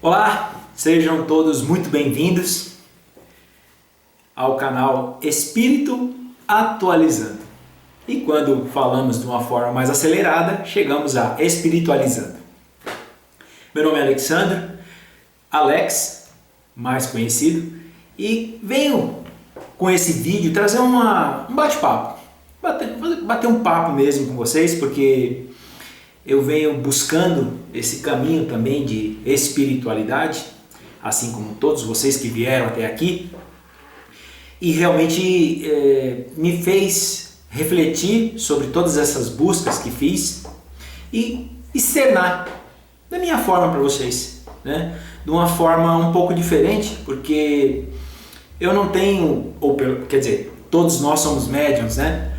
Olá, sejam todos muito bem-vindos ao canal Espírito Atualizando. E quando falamos de uma forma mais acelerada, chegamos a Espiritualizando. Meu nome é Alexandre, Alex, mais conhecido, e venho com esse vídeo trazer um bate-papo, bater um papo mesmo com vocês, porque eu venho buscando esse caminho também de espiritualidade, assim como todos vocês que vieram até aqui, e realmente me fez refletir sobre todas essas buscas que fiz e externar da minha forma para vocês, né? De uma forma um pouco diferente, porque eu não tenho, quer dizer, todos nós somos médiuns, né?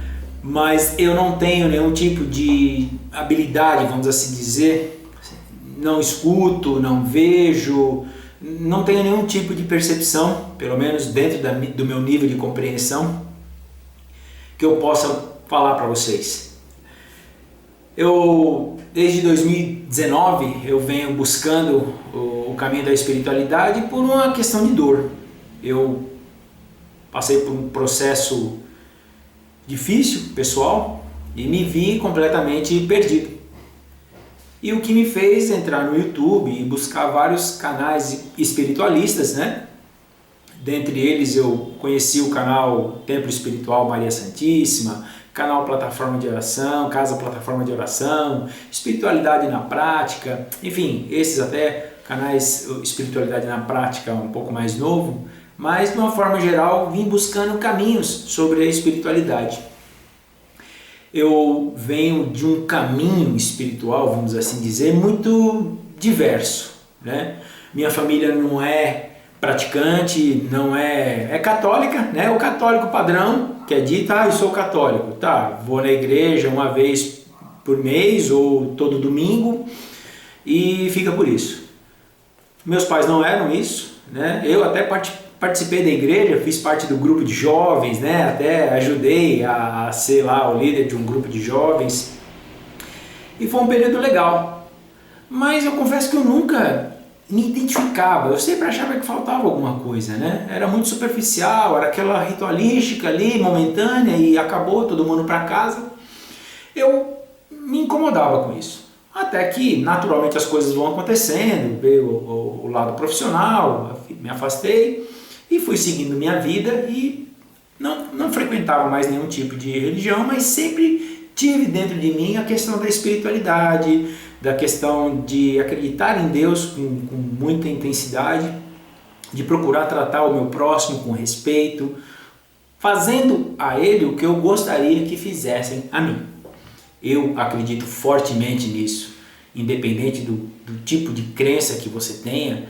Mas eu não tenho nenhum tipo de habilidade, vamos assim dizer, não escuto, não vejo, não tenho nenhum tipo de percepção, pelo menos dentro do meu nível de compreensão, que eu possa falar para vocês. Desde 2019, eu venho buscando o caminho da espiritualidade por uma questão de dor. Eu passei por um processo difícil, pessoal, e me vi completamente perdido. E o que me fez entrar no YouTube e buscar vários canais espiritualistas, né? Dentre eles eu conheci o canal Templo Espiritual Maria Santíssima, canal Plataforma de Oração, Casa Plataforma de Oração, Espiritualidade na Prática, enfim, esses até canais Espiritualidade na Prática um pouco mais novo, mas de uma forma geral vim buscando caminhos sobre a espiritualidade. Eu venho de um caminho espiritual, vamos assim dizer, muito diverso, né? Minha família não é praticante, não é católica, né? O católico padrão, que é dito, eu sou católico, tá, vou na igreja uma vez por mês ou todo domingo e fica por isso. Meus pais não eram isso, né? Eu até participei da igreja, fiz parte do grupo de jovens, né? Até ajudei a ser lá o líder de um grupo de jovens. E foi um período legal. Mas eu confesso que eu nunca me identificava. Eu sempre achava que faltava alguma coisa, né? Era muito superficial, era aquela ritualística ali, momentânea, e acabou, todo mundo para casa. Eu me incomodava com isso. Até que, naturalmente, as coisas vão acontecendo, veio o lado profissional, me afastei e fui seguindo minha vida e não frequentava mais nenhum tipo de religião, mas sempre tive dentro de mim a questão da espiritualidade, da questão de acreditar em Deus com muita intensidade, de procurar tratar o meu próximo com respeito, fazendo a ele o que eu gostaria que fizessem a mim. Eu acredito fortemente nisso, independente do tipo de crença que você tenha.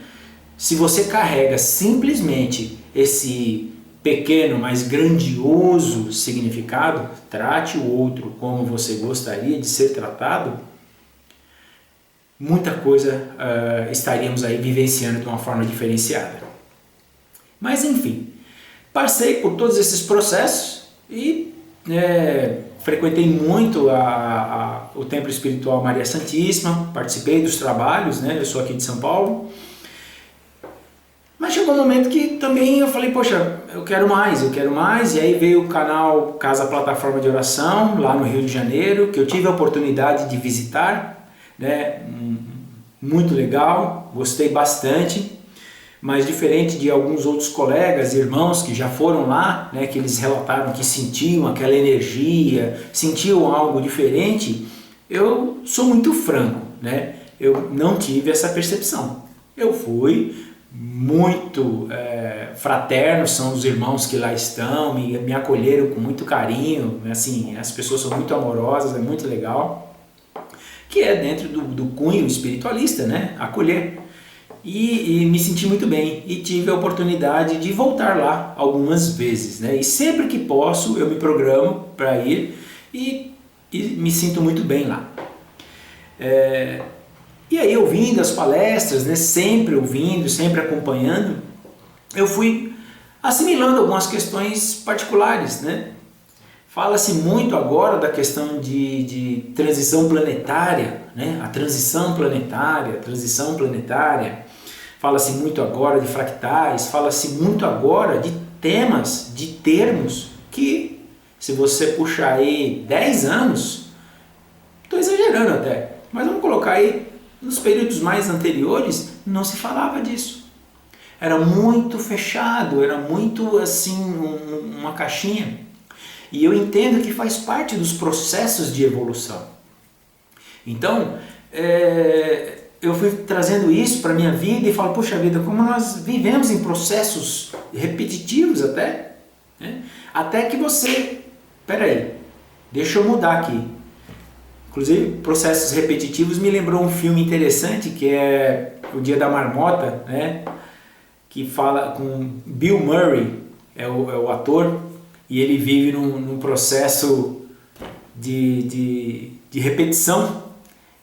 Se você carrega simplesmente esse pequeno, mas grandioso significado, trate o outro como você gostaria de ser tratado, muita coisa estaríamos aí vivenciando de uma forma diferenciada. Mas enfim, passei por todos esses processos e frequentei muito o Templo Espiritual Maria Santíssima, participei dos trabalhos, né? Eu sou aqui de São Paulo. Mas chegou um momento que também eu falei, poxa, eu quero mais, e aí veio o canal Casa Plataforma de Oração, lá no Rio de Janeiro, que eu tive a oportunidade de visitar, né? Muito legal, gostei bastante, mas diferente de alguns outros colegas, irmãos que já foram lá, né? Que eles relataram que sentiam aquela energia, sentiam algo diferente, eu sou muito franco, né? Eu não tive essa percepção. Eu fui muito fraterno, são os irmãos que lá estão, me acolheram com muito carinho, assim, as pessoas são muito amorosas, é muito legal, que é dentro do cunho espiritualista, né? Acolher. E me senti muito bem e tive a oportunidade de voltar lá algumas vezes, né? E sempre que posso eu me programo para ir e me sinto muito bem lá. E aí, ouvindo as palestras, né, sempre ouvindo, sempre acompanhando, eu fui assimilando algumas questões particulares, né? Fala-se muito agora da questão de transição planetária, né? A transição planetária, fala-se muito agora de fractais, fala-se muito agora de temas, de termos que, se você puxar aí 10 anos, estou exagerando até, mas vamos colocar aí, nos períodos mais anteriores, não se falava disso. Era muito fechado, era muito assim, uma caixinha. E eu entendo que faz parte dos processos de evolução. Então, eu fui trazendo isso para a minha vida e falo, poxa vida, como nós vivemos em processos repetitivos até, né? Até que você, peraí, deixa eu mudar aqui. Inclusive, processos repetitivos me lembrou um filme interessante que é O Dia da Marmota, né? Que fala com Bill Murray, é o ator, e ele vive num processo de repetição,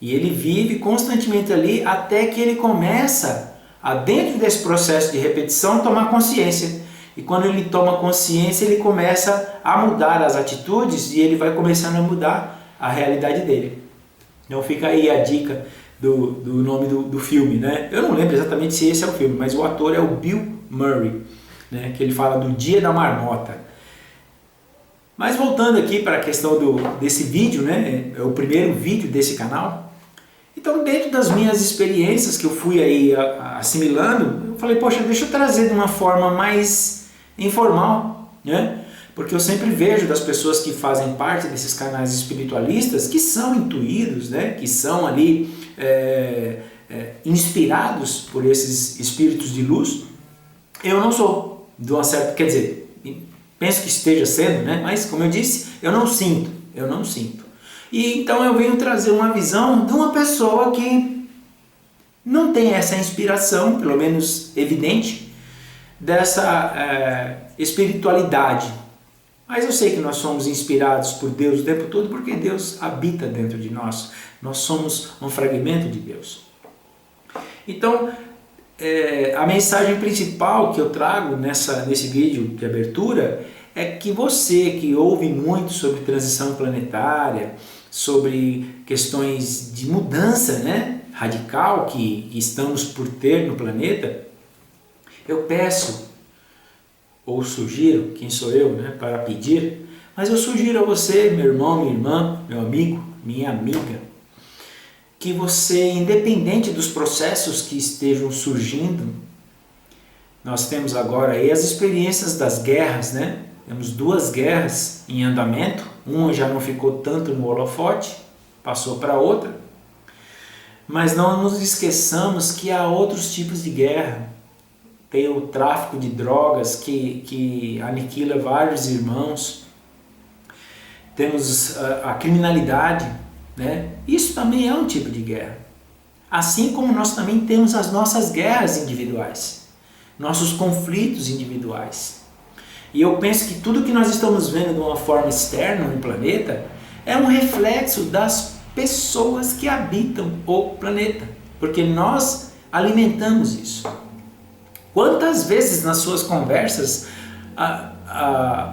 e ele vive constantemente ali até que ele começa a, dentro desse processo de repetição, tomar consciência. E quando ele toma consciência, ele começa a mudar as atitudes e ele vai começando a mudar a realidade dele. Então fica aí a dica do nome do filme, né? Eu não lembro exatamente se esse é o filme, mas o ator é o Bill Murray, né? Que ele fala do Dia da Marmota. Mas voltando aqui para a questão desse vídeo, né? É o primeiro vídeo desse canal. Então, dentro das minhas experiências que eu fui aí assimilando, eu falei, poxa, deixa eu trazer de uma forma mais informal, né? Porque eu sempre vejo das pessoas que fazem parte desses canais espiritualistas que são intuídos, né? Que são ali inspirados por esses espíritos de luz. Eu não sou, de uma certa, quer dizer, penso que esteja sendo, né? Mas como eu disse, eu não sinto. E então eu venho trazer uma visão de uma pessoa que não tem essa inspiração, pelo menos evidente, dessa espiritualidade. Mas eu sei que nós somos inspirados por Deus o tempo todo, porque Deus habita dentro de nós. Nós somos um fragmento de Deus. Então, a mensagem principal que eu trago nesse vídeo de abertura é que você que ouve muito sobre transição planetária, sobre questões de mudança, né, radical que estamos por ter no planeta, eu peço, ou sugiro, quem sou eu, né, para pedir, mas eu sugiro a você, meu irmão, minha irmã, meu amigo, minha amiga, que você, independente dos processos que estejam surgindo, nós temos agora aí as experiências das guerras, né? Temos 2 guerras em andamento, uma já não ficou tanto no holofote, passou para outra, mas não nos esqueçamos que há outros tipos de guerra. Tem o tráfico de drogas que aniquila vários irmãos, temos a criminalidade, né? Isso também é um tipo de guerra. Assim como nós também temos as nossas guerras individuais, nossos conflitos individuais. E eu penso que tudo que nós estamos vendo de uma forma externa no planeta é um reflexo das pessoas que habitam o planeta, porque nós alimentamos isso. Quantas vezes nas suas conversas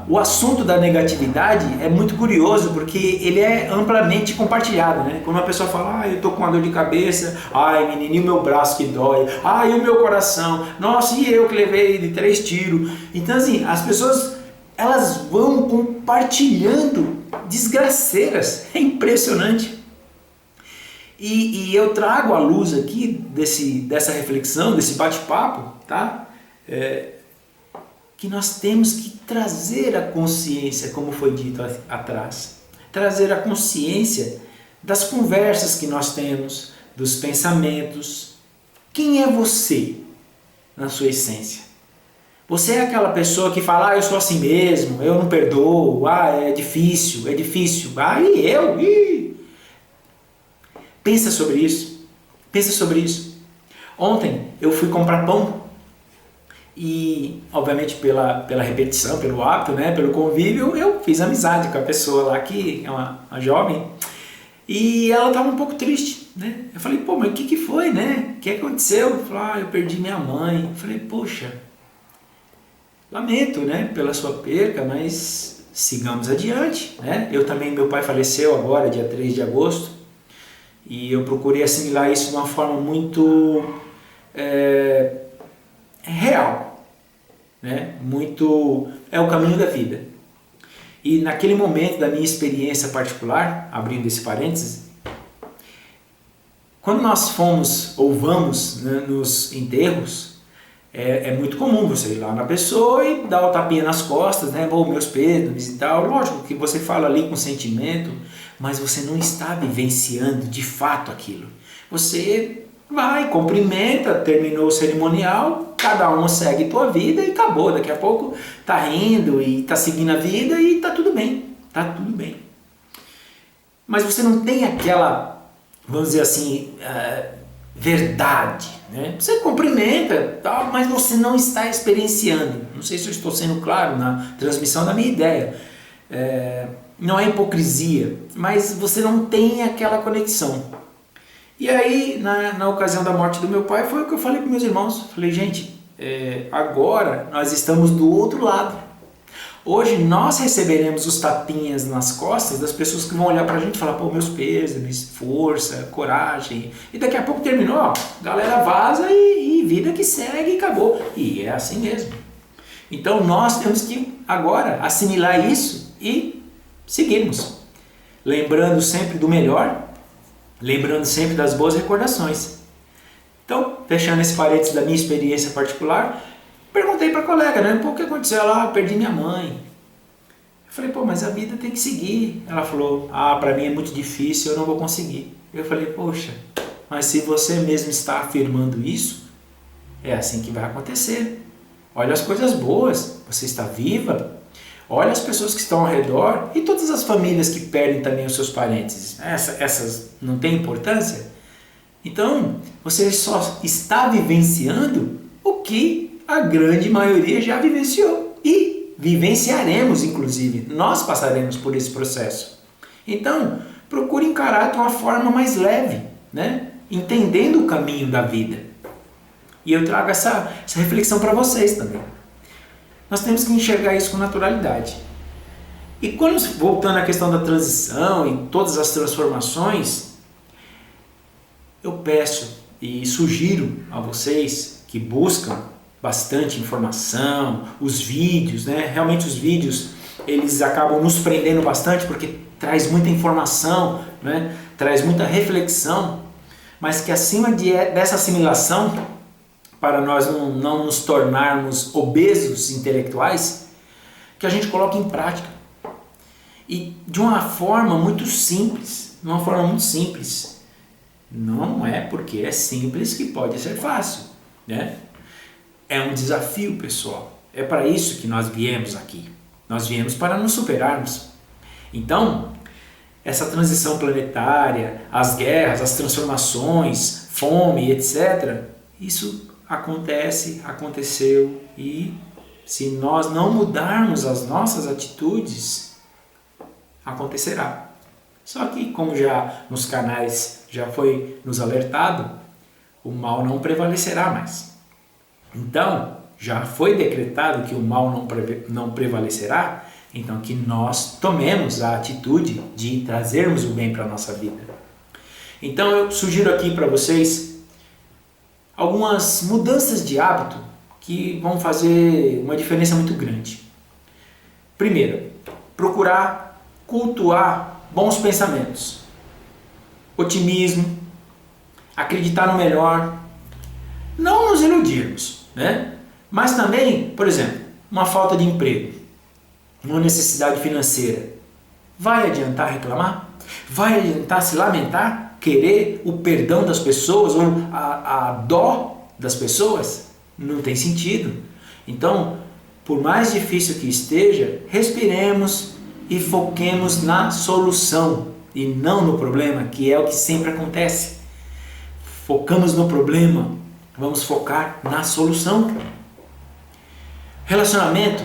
o assunto da negatividade é muito curioso, porque ele é amplamente compartilhado, né? Quando uma pessoa fala, eu tô com uma dor de cabeça, menininho, meu braço que dói, e o meu coração, nossa, e eu que levei de 3 tiros. Então assim, as pessoas, elas vão compartilhando desgraceiras, é impressionante. E eu trago à luz aqui dessa reflexão, desse bate-papo, tá? Que nós temos que trazer a consciência, como foi dito atrás, trazer a consciência das conversas que nós temos, dos pensamentos. Quem é você na sua essência? Você é aquela pessoa que fala, eu sou assim mesmo, eu não perdoo, é difícil, e eu? Pensa sobre isso. Ontem eu fui comprar pão e, obviamente, pela repetição, pelo hábito, né, pelo convívio, eu fiz amizade com a pessoa lá, que é uma jovem, e ela estava um pouco triste, né? Eu falei, mas o que foi, né? O que aconteceu? Ela falou, eu perdi minha mãe. Eu falei, poxa, lamento, né, pela sua perca, mas sigamos adiante, né? Eu também, meu pai faleceu agora, dia 3 de agosto, e eu procurei assimilar isso de uma forma muito real, né? Muito é o caminho da vida. E naquele momento da minha experiência particular, abrindo esse parênteses, quando nós fomos ou vamos, né, nos enterros, é muito comum você ir lá na pessoa e dar o tapinha nas costas, né? Bom, meus pêsames e tal. Lógico que você fala ali com sentimento, mas você não está vivenciando de fato aquilo. Você vai, cumprimenta, terminou o cerimonial, cada um segue a tua vida e acabou. Daqui a pouco tá rindo e tá seguindo a vida e tá tudo bem, tá tudo bem. Mas você não tem aquela, vamos dizer assim, verdade, né? Você cumprimenta, tal, mas você não está experienciando. Não sei se eu estou sendo claro na transmissão da minha ideia. Não é hipocrisia, mas você não tem aquela conexão. E aí, na ocasião da morte do meu pai, foi o que eu falei para meus irmãos. Falei, gente, agora nós estamos do outro lado. Hoje nós receberemos os tapinhas nas costas das pessoas que vão olhar pra gente e falar, pô, meus pêsames, força, coragem. E daqui a pouco terminou, ó, galera vaza e vida que segue e acabou. E é assim mesmo. Então nós temos que agora assimilar isso e seguirmos. Lembrando sempre do melhor, lembrando sempre das boas recordações. Então, fechando esse parênteses da minha experiência particular, perguntei para a colega, né? Pô, o que aconteceu lá? Perdi minha mãe. Eu falei, pô, mas a vida tem que seguir. Ela falou, para mim é muito difícil, eu não vou conseguir. Eu falei, poxa, mas se você mesmo está afirmando isso, é assim que vai acontecer. Olha as coisas boas, você está viva. Olha as pessoas que estão ao redor e todas as famílias que perdem também os seus parentes. Essas não têm importância? Então, você só está vivenciando o que a grande maioria já vivenciou e vivenciaremos, inclusive. Nós passaremos por esse processo. Então, procure encarar de uma forma mais leve, né? Entendendo o caminho da vida. E eu trago essa reflexão para vocês também. Nós temos que enxergar isso com naturalidade. E quando, voltando à questão da transição e todas as transformações, eu peço e sugiro a vocês que buscam bastante informação, os vídeos, né? Realmente os vídeos, eles acabam nos prendendo bastante porque traz muita informação, né? Traz muita reflexão, mas que acima dessa assimilação, para nós não nos tornarmos obesos intelectuais, que a gente coloque em prática. E de uma forma muito simples, Não é porque é simples que pode ser fácil, né? É um desafio, pessoal. É para isso que nós viemos aqui. Nós viemos para nos superarmos. Então, essa transição planetária, as guerras, as transformações, fome, etc., isso aconteceu, e se nós não mudarmos as nossas atitudes, acontecerá. Só que, como já nos canais já foi nos alertado, o mal não prevalecerá mais. Então, já foi decretado que o mal não prevalecerá, então que nós tomemos a atitude de trazermos o bem para a nossa vida. Então eu sugiro aqui para vocês algumas mudanças de hábito que vão fazer uma diferença muito grande. Primeiro, procurar cultuar bons pensamentos, otimismo, acreditar no melhor, não nos iludirmos, né? Mas também, por exemplo, uma falta de emprego, uma necessidade financeira, vai adiantar reclamar? Vai adiantar se lamentar? Querer o perdão das pessoas ou a dó das pessoas? Não tem sentido. Então, por mais difícil que esteja, respiremos e foquemos na solução e não no problema, que é o que sempre acontece. Focamos no problema, vamos focar na solução. Relacionamento,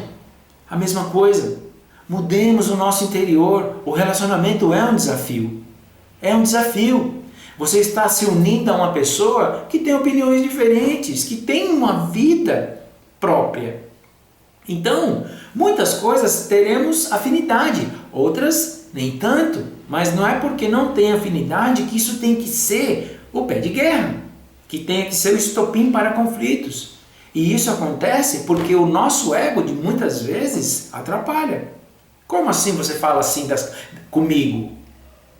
a mesma coisa. Mudemos o nosso interior. O relacionamento é um desafio. É um desafio. Você está se unindo a uma pessoa que tem opiniões diferentes, que tem uma vida própria. Então, muitas coisas teremos afinidade, outras nem tanto. Mas não é porque não tem afinidade que isso tem que ser o pé de guerra. que tenha que ser o estopim para conflitos. E isso acontece porque o nosso ego, de muitas vezes, atrapalha. Como assim você fala assim comigo?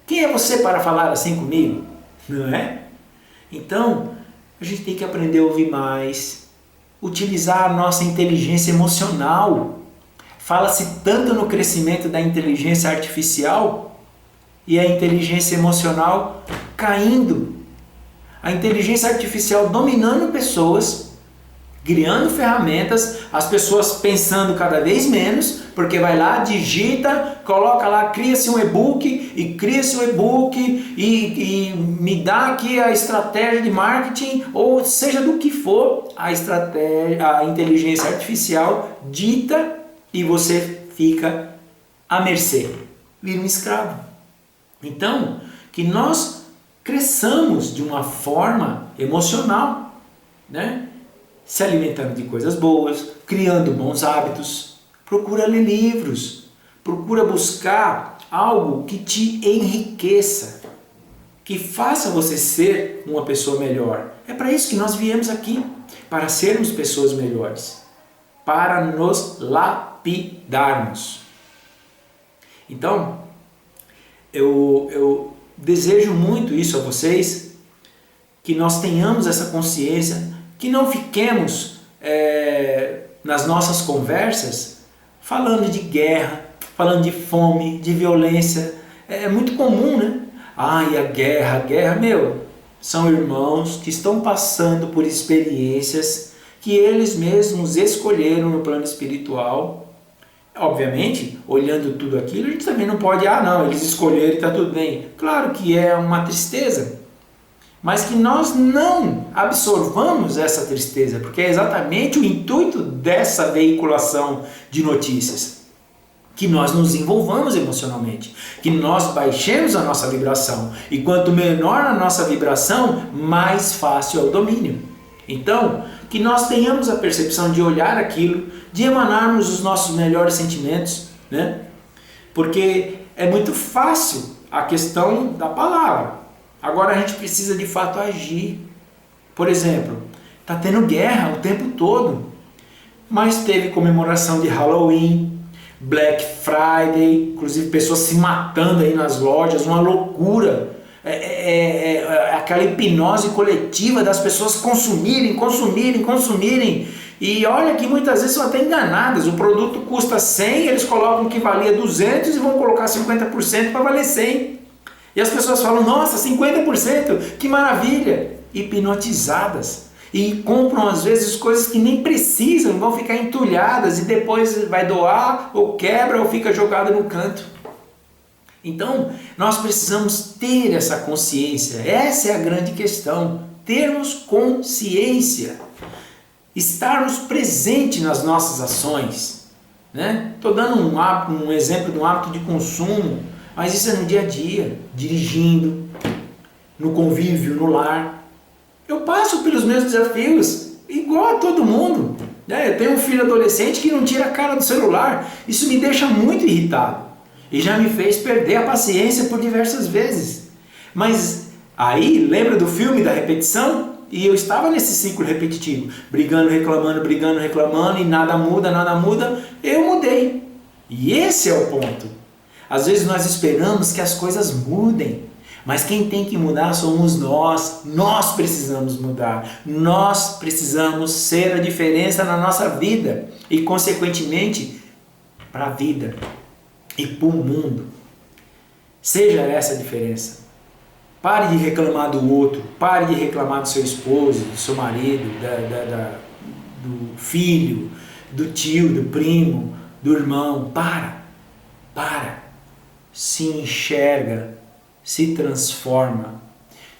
Quem é você para falar assim comigo? Não é? Então, a gente tem que aprender a ouvir mais, utilizar a nossa inteligência emocional. Fala-se tanto no crescimento da inteligência artificial e a inteligência emocional caindo. A inteligência artificial dominando pessoas, criando ferramentas, as pessoas pensando cada vez menos, porque vai lá, digita, coloca lá, cria-se um e-book, e cria-se um e-book, e me dá aqui a estratégia de marketing, ou seja do que for, a inteligência artificial dita e você fica à mercê, vira um escravo. Então, que nós cresçamos de uma forma emocional, né? Se alimentando de coisas boas, criando bons hábitos. Procura ler livros, procura buscar algo que te enriqueça, que faça você ser uma pessoa melhor. É para isso que nós viemos aqui, para sermos pessoas melhores, para nos lapidarmos. Então, eu desejo muito isso a vocês, que nós tenhamos essa consciência, que não fiquemos nas nossas conversas falando de guerra, falando de fome, de violência. É muito comum, né? Ai, a guerra, são irmãos que estão passando por experiências que eles mesmos escolheram no plano espiritual. Obviamente, olhando tudo aquilo, a gente também não pode, eles escolheram e está tudo bem. Claro que é uma tristeza, mas que nós não absorvamos essa tristeza, porque é exatamente o intuito dessa veiculação de notícias. Que nós nos envolvamos emocionalmente, que nós baixemos a nossa vibração, e quanto menor a nossa vibração, mais fácil é o domínio. Então, que nós tenhamos a percepção de olhar aquilo, de emanarmos os nossos melhores sentimentos, né? Porque é muito fácil a questão da palavra. Agora a gente precisa de fato agir. Por exemplo, está tendo guerra o tempo todo, mas teve comemoração de Halloween, Black Friday, inclusive pessoas se matando aí nas lojas, uma loucura. Aquela hipnose coletiva das pessoas consumirem. E olha que muitas vezes são até enganadas. O produto custa 100, eles colocam que valia 200 e vão colocar 50% para valer 100. E as pessoas falam, nossa, 50%, que maravilha! Hipnotizadas. E compram às vezes coisas que nem precisam, vão ficar entulhadas e depois vai doar, ou quebra, ou fica jogada no canto. Então, nós precisamos ter essa consciência. Essa é a grande questão. Termos consciência. Estarmos presentes nas nossas ações. Estou dando um exemplo de um hábito de consumo, mas isso é no dia a dia, dirigindo, no convívio, no lar. Eu passo pelos meus desafios, igual a todo mundo. Eu tenho um filho adolescente que não tira a cara do celular. Isso me deixa muito irritado. E já me fez perder a paciência por diversas vezes. Mas aí, lembra do filme da repetição? E eu estava nesse ciclo repetitivo. Brigando, reclamando, e nada muda. Eu mudei. E esse é o ponto. Às vezes nós esperamos que as coisas mudem. Mas quem tem que mudar somos nós. Nós precisamos mudar. Nós precisamos ser a diferença na nossa vida. E, consequentemente, para a vida. E para o mundo. Seja essa a diferença. Pare de reclamar do outro. Pare de reclamar do seu esposo, do seu marido, do filho, do tio, do primo, do irmão. Para. Se enxerga. Se transforma.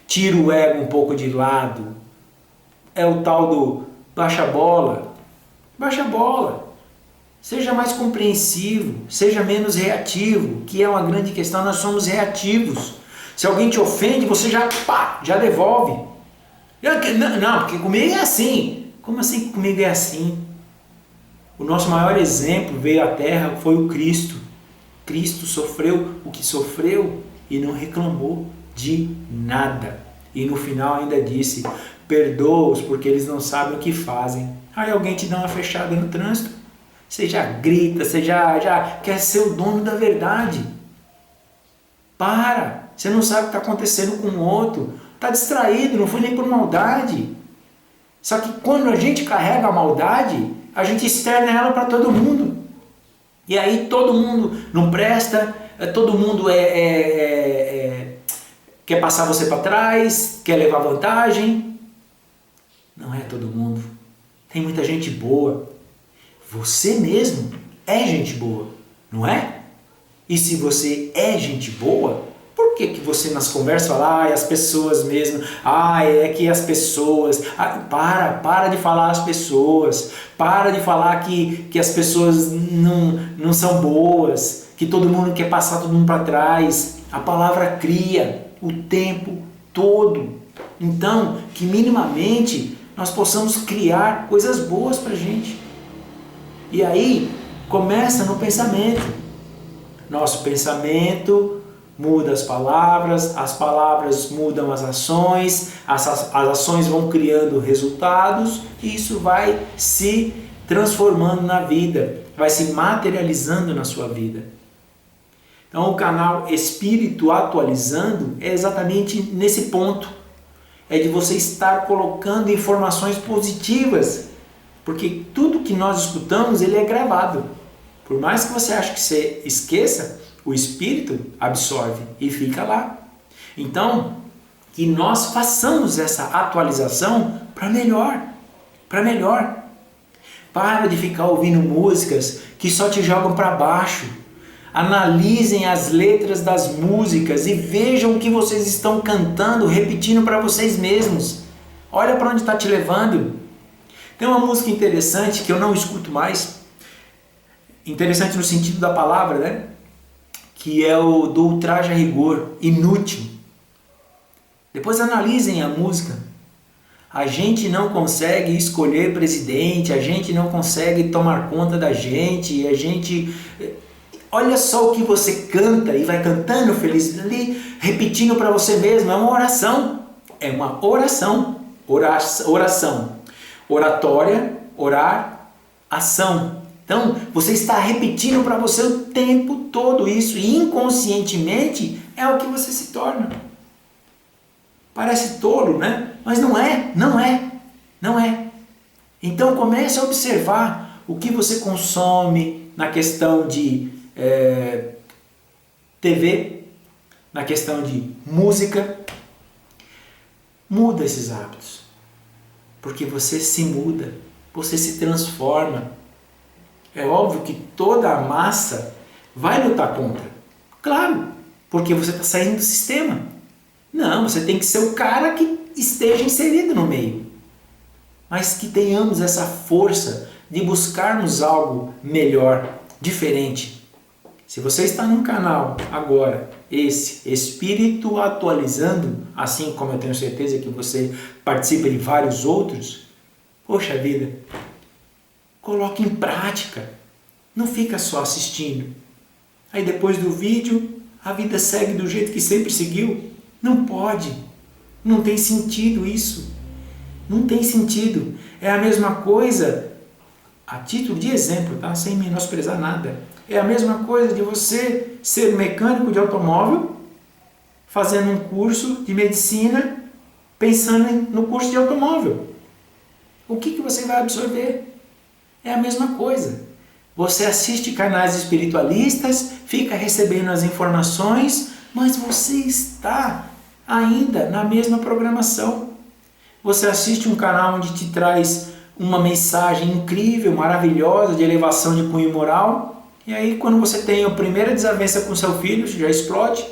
Tira o ego um pouco de lado. É o tal do baixa a bola. Baixa a bola. Seja mais compreensivo, seja menos reativo, que é uma grande questão, nós somos reativos. Se alguém te ofende, você já devolve. Não, porque comigo é assim. Como assim que comigo é assim? O nosso maior exemplo veio à Terra, foi o Cristo. Cristo sofreu o que sofreu e não reclamou de nada. E no final ainda disse, perdoa-os porque eles não sabem o que fazem. Aí alguém te dá uma fechada no trânsito, você já grita, você já quer ser o dono da verdade. Para! Você não sabe o que está acontecendo com o outro. Está distraído, não foi nem por maldade. Só que quando a gente carrega a maldade, a gente externa ela para todo mundo. E aí todo mundo não presta, todo mundo quer passar você para trás, quer levar vantagem. Não é todo mundo. Tem muita gente boa. Você mesmo é gente boa, não é? E se você é gente boa, por que você nas conversas fala, as pessoas mesmo, é que as pessoas, para de falar as pessoas, para de falar que as pessoas não são boas, que todo mundo quer passar todo mundo para trás. A palavra cria o tempo todo. Então, que minimamente nós possamos criar coisas boas para a gente. E aí, começa no pensamento. Nosso pensamento muda as palavras mudam as ações vão criando resultados e isso vai se transformando na vida, vai se materializando na sua vida. Então o canal Espírito Atualizando é exatamente nesse ponto, é de você estar colocando informações positivas, porque tudo que nós escutamos ele é gravado. Por mais que você ache que você esqueça, o Espírito absorve e fica lá. Então, que nós façamos essa atualização para melhor, para melhor. Para de ficar ouvindo músicas que só te jogam para baixo. Analisem as letras das músicas e vejam o que vocês estão cantando, repetindo para vocês mesmos. Olha para onde está te levando. Tem uma música interessante que eu não escuto mais, interessante no sentido da palavra, né? Que é o do Ultraje a Rigor, Inútil. Depois analisem a música. A gente não consegue escolher presidente, a gente não consegue tomar conta da gente, a gente... Olha só o que você canta e vai cantando feliz ali, repetindo para você mesmo, é uma oração. É uma oração. Oração. Oratória, orar, ação. Então, você está repetindo para você o tempo todo isso e inconscientemente é o que você se torna. Parece tolo, né? Mas não é. Então, comece a observar o que você consome na questão de TV, na questão de música. Muda esses hábitos, porque você se muda, você se transforma. É óbvio que toda a massa vai lutar contra. Claro, porque você está saindo do sistema. Não, você tem que ser o cara que esteja inserido no meio. Mas que tenhamos essa força de buscarmos algo melhor, diferente. Se você está num canal agora, esse Espírito Atualizando, assim como eu tenho certeza que você participa de vários outros, poxa vida, coloque em prática, não fica só assistindo. Aí depois do vídeo, a vida segue do jeito que sempre seguiu. Não pode, não tem sentido isso. Não tem sentido. É a mesma coisa, a título de exemplo, tá? Sem menosprezar nada. É a mesma coisa de você ser mecânico de automóvel, fazendo um curso de medicina, pensando no curso de automóvel. O que você vai absorver? É a mesma coisa. Você assiste canais espiritualistas, fica recebendo as informações, mas você está ainda na mesma programação. Você assiste um canal onde te traz uma mensagem incrível, maravilhosa, de elevação de cunho moral, e aí quando você tem a primeira desavença com seu filho, já explode,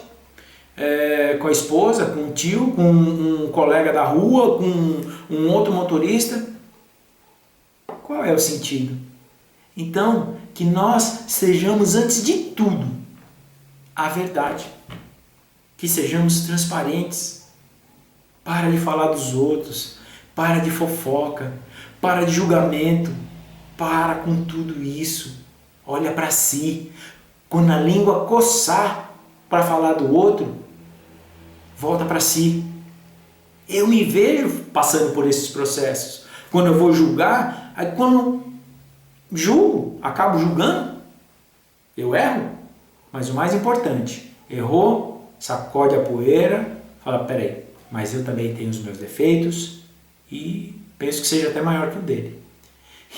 com a esposa, com o tio, com um colega da rua, com um outro motorista. Qual é o sentido? Então, que nós sejamos, antes de tudo, a verdade. Que sejamos transparentes. Para de falar dos outros. Para de fofoca. Para de julgamento. Para com tudo isso. Olha para si. Quando a língua coçar para falar do outro, volta para si. Eu me vejo passando por esses processos. Quando eu vou julgar, aí quando julgo, acabo julgando, eu erro. Mas o mais importante, errou, sacode a poeira, fala, peraí, mas eu também tenho os meus defeitos e penso que seja até maior que o dele.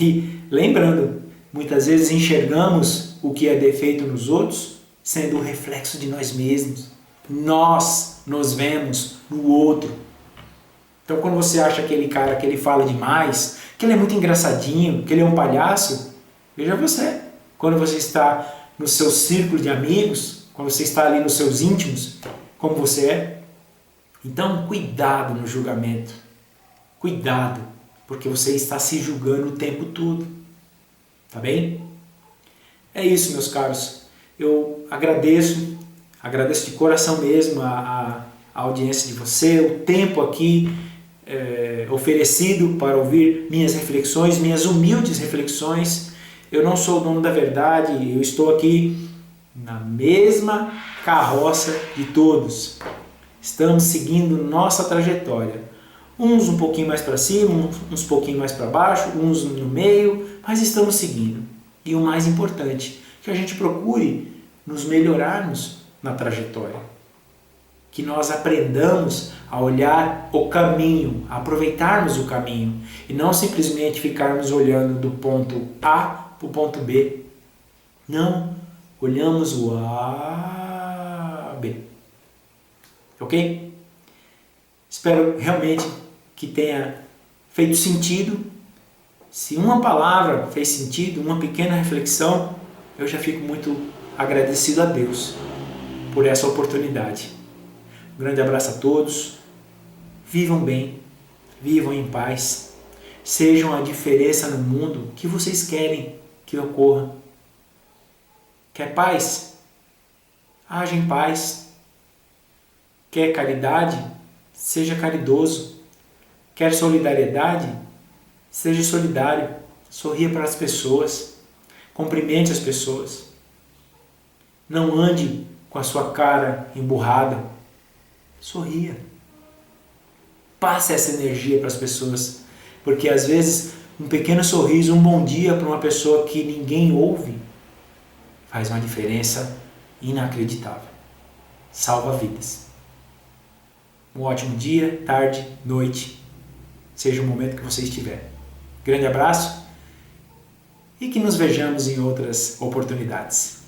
E lembrando, muitas vezes enxergamos o que é defeito nos outros sendo o reflexo de nós mesmos. Nós nos vemos no outro. Então quando você acha aquele cara que ele fala demais, que ele é muito engraçadinho, que ele é um palhaço, veja você. Quando você está no seu círculo de amigos, quando você está ali nos seus íntimos, como você é. Então cuidado no julgamento. Cuidado, porque você está se julgando o tempo todo. Tá bem? É isso, meus caros. Eu agradeço de coração mesmo a audiência de você, o tempo aqui oferecido para ouvir minhas reflexões, minhas humildes reflexões. Eu não sou o dono da verdade, eu estou aqui na mesma carroça de todos. Estamos seguindo nossa trajetória. Uns um pouquinho mais para cima, uns um pouquinho mais para baixo, uns no meio, mas estamos seguindo. E o mais importante, que a gente procure nos melhorarmos na trajetória. Que nós aprendamos a olhar o caminho, a aproveitarmos o caminho e não simplesmente ficarmos olhando do ponto A para o ponto B. Não, olhamos o A, B. Ok? Espero realmente que tenha feito sentido. Se uma palavra fez sentido, uma pequena reflexão, eu já fico muito agradecido a Deus por essa oportunidade. Um grande abraço a todos. Vivam bem, vivam em paz. Sejam a diferença no mundo que vocês querem que ocorra. Quer paz? Haja em paz. Quer caridade? Seja caridoso. Quer solidariedade? Seja solidário. Sorria para as pessoas. Cumprimente as pessoas. Não ande com a sua cara emburrada. Sorria. Passe essa energia para as pessoas. Porque às vezes um pequeno sorriso, um bom dia para uma pessoa que ninguém ouve, faz uma diferença inacreditável. Salva vidas. Um ótimo dia, tarde, noite, seja o momento que você estiver. Grande abraço e que nos vejamos em outras oportunidades.